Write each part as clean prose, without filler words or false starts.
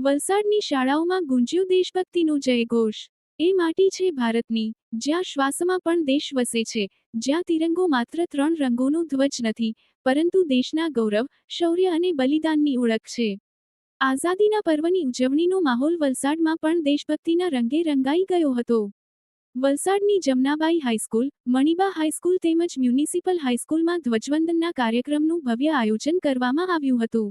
વલસાડની શાળાઓમાં ગુંજ્યો દેશભક્તિનો જયઘોષ। એ માટી છે ભારતની, જ્યાં શ્વાસમાં પણ દેશ વસે છે, જ્યાં તિરંગો માત્ર 3 રંગોનો ધ્વજ નથી, પરંતુ દેશના ગૌરવ, શૌર્ય અને બલિદાનની ઓળખ છે। આઝાદીના પર્વની ઉજવણીનો માહોલ વલસાડમાં પણ દેશભક્તિના રંગે રંગાઈ ગયો હતો। વલસાડની જમનાબાઈ હાઈસ્કૂલ, મણિબા હાઈસ્કૂલ તેમજ મ્યુનિસિપલ હાઈસ્કૂલમાં ધ્વજવંદનના કાર્યક્રમનું ભવ્ય આયોજન કરવામાં આવ્યું હતું।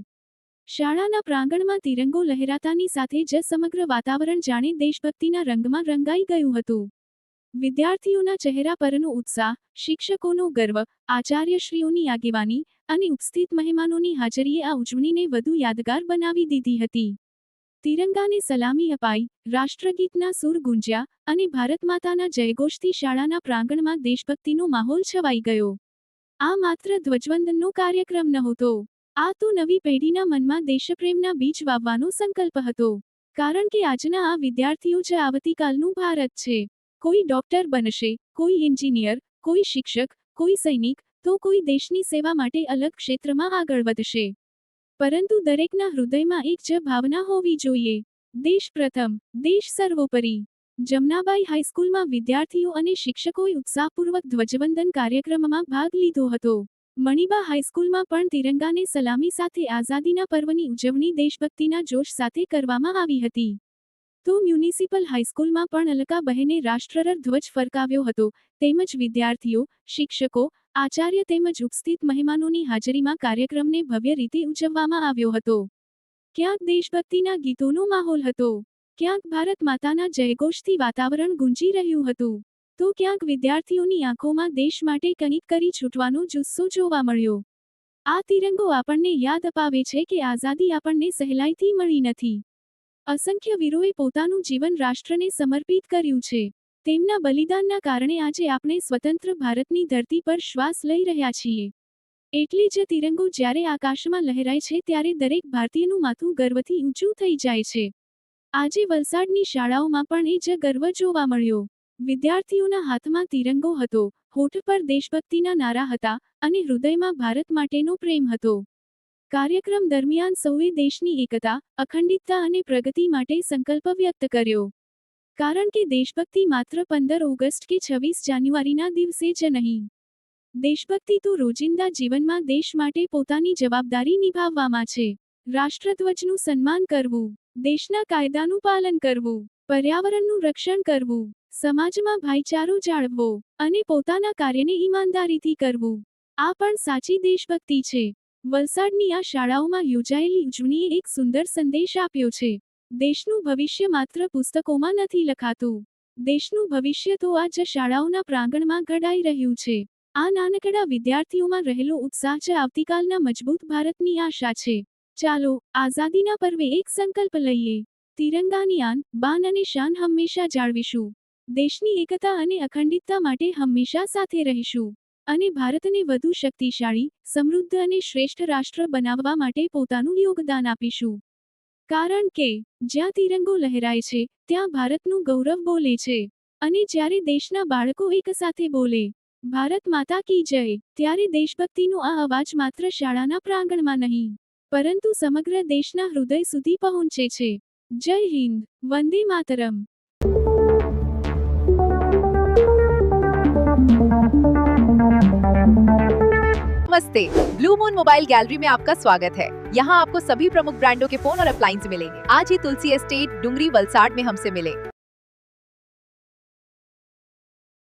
શાળાના પ્રાંગણમાં તિરંગો લહેરાતાની સાથે જ સમગ્ર વાતાવરણ જાણે દેશભક્તિના રંગમાં રંગાઈ ગયું હતું। વિદ્યાર્થીઓના ચહેરા પરનો ઉત્સાહ, શિક્ષકોનો ગર્વ, આચાર્યશ્રીઓની આગેવાની અને ઉપસ્થિત મહેમાનોની હાજરીએ આ ઉજવણીને વધુ યાદગાર બનાવી દીધી હતી। તિરંગાને સલામી અપાઈ, રાષ્ટ્રગીતના સૂર ગુંજ્યા અને ભારત માતાના જયઘોષથી શાળાના પ્રાંગણમાં દેશભક્તિનો માહોલ છવાઈ ગયો। આ માત્ર ધ્વજવંદનનો કાર્યક્રમ નહોતો, આ તો નવી પેઢીના મનમાં દેશપ્રેમના બીજ વાવવાનો સંકલ્પ હતો। કારણ કે આજના આ વિદ્યાર્થીઓ જ આવતીકાલનું ભારત છે। કોઈ ડોક્ટર બનશે, કોઈ એન્જિનિયર, કોઈ શિક્ષક, કોઈ સૈનિક, તો કોઈ દેશની સેવા માટે અલગ ક્ષેત્રમાં આગળ વધશે। પરંતુ દરેકના હૃદયમાં એક જ ભાવના હોવી જોઈએ, દેશ પ્રથમ, દેશ સર્વોપરી। જમનાબાઈ હાઈસ્કૂલમાં વિદ્યાર્થીઓ અને શિક્ષકોએ ઉત્સાહપૂર્વક ધ્વજવંદન કાર્યક્રમમાં ભાગ લીધો હતો। મણિબા હાઈસ્કૂલમાં પણ તિરંગાને સલામી સાથે આઝાદીના પર્વની ઉજવણી દેશભક્તિના જોશ સાથે કરવામાં આવી હતી। તો મ્યુનિસિપલ હાઈસ્કૂલમાં પણ અલકા બહેને રાષ્ટ્રર ધ્વજ ફરકાવ્યો હતો, તેમજ વિદ્યાર્થીઓ, શિક્ષકો, આચાર્ય તેમજ ઉપસ્થિત મહેમાનોની હાજરીમાં કાર્યક્રમને ભવ્ય રીતે ઉજવવામાં આવ્યો હતો। ક્યાંક દેશભક્તિના ગીતોનો માહોલ હતો, ક્યાંક ભારત માતાના જયઘોષથી વાતાવરણ ગુંજી રહ્યું હતું, તો ક્યાંક વિદ્યાર્થીઓની આંખોમાં દેશ માટે કંઈક કરી છૂટવાનો જુસ્સો જોવા મળ્યો। આ તિરંગો આપણને યાદ અપાવે છે કે આઝાદી આપણને સહેલાઈથી મળી નથી। અસંખ્ય વીરોએ પોતાનું જીવન રાષ્ટ્રને સમર્પિત કર્યું છે। તેમના બલિદાનના કારણે આજે આપણે સ્વતંત્ર ભારતની ધરતી પર શ્વાસ લઈ રહ્યા છીએ। એટલે જ તિરંગો જ્યારે આકાશમાં લહેરાય છે ત્યારે દરેક ભારતીયનું માથું ગર્વથી ઊંચું થઈ જાય છે। આજે વલસાડની શાળાઓમાં પણ એ જ ગર્વ જોવા મળ્યો। વિદ્યાર્થીઓના હાથમાં તિરંગો હતો, હોઠ પર દેશભક્તિના નારા હતા અને હૃદયમાં ભારત માટેનો પ્રેમ હતો। કાર્યક્રમ દરમિયાન સૌએ દેશની એકતા, અખંડિતતા અને પ્રગતિ માટે સંકલ્પ વ્યક્ત કર્યો। કારણ કે દેશભક્તિ માત્ર 15 ઓગસ્ટ કે 26 જાન્યુઆરીના દિવસે જ નહીં, દેશભક્તિ તો રોજિંદા જીવનમાં દેશ માટે પોતાની જવાબદારી નિભાવવામાં છે। રાષ્ટ્રધ્વજનું સન્માન કરવું, દેશના કાયદાનું પાલન કરવું, પર્યાવરણનું રક્ષણ કરવું, સમાજમાં ભાઈચારો જાળવવો અને પોતાના કાર્યને ઈમાનદારીથી કરવું, આ પણ સાચી દેશભક્તિ છે। વલસાડની આ શાળાઓમાં યોજાયેલી ઉજવણીએ એક સુંદર સંદેશ આપ્યો છે। દેશનું ભવિષ્ય માત્ર પુસ્તકોમાં નથી લખાતું, દેશનું ભવિષ્ય તો આ જ શાળાઓના પ્રાંગણમાં ઘડાઈ રહ્યું છે। આ નાનકડા વિદ્યાર્થીઓમાં રહેલો ઉત્સાહ જ આવતીકાલના મજબૂત ભારતની આશા છે। ચાલો, આઝાદીના પર્વે એક સંકલ્પ લઈએ, તિરંગાની આન, બાન અને શાન હંમેશા જાળવીશું, દેશની એકતા અને અખંડિતતા માટે હંમેશા સાથે રહીશું અને ભારતને વધુ શક્તિશાળી, સમૃદ્ધ અને શ્રેષ્ઠ રાષ્ટ્ર બનાવવા માટે પોતાનું યોગદાન આપીશું। કારણ કે જ્યાં તિરંગો લહેરાય છે, ત્યાં ભારતનું ગૌરવ બોલે છે અને જ્યારે દેશના બાળકો એક સાથે બોલે, ભારત માતા કી જય, ત્યારે દેશભક્તિનો આ અવાજ માત્ર શાળાના પ્રાંગણમાં નહીં, પરંતુ સમગ્ર દેશના હૃદય સુધી પહોંચે છે। જય હિન્દ, વંદે માતરમ। नमस्ते, ब्लू मून मोबाइल गैलरी में आपका स्वागत है। यहाँ आपको सभी प्रमुख ब्रांडों के फोन और अप्लायंस मिलेंगे। आज ही तुलसी एस्टेट, डुंगरी, वलसाड में हमसे मिले।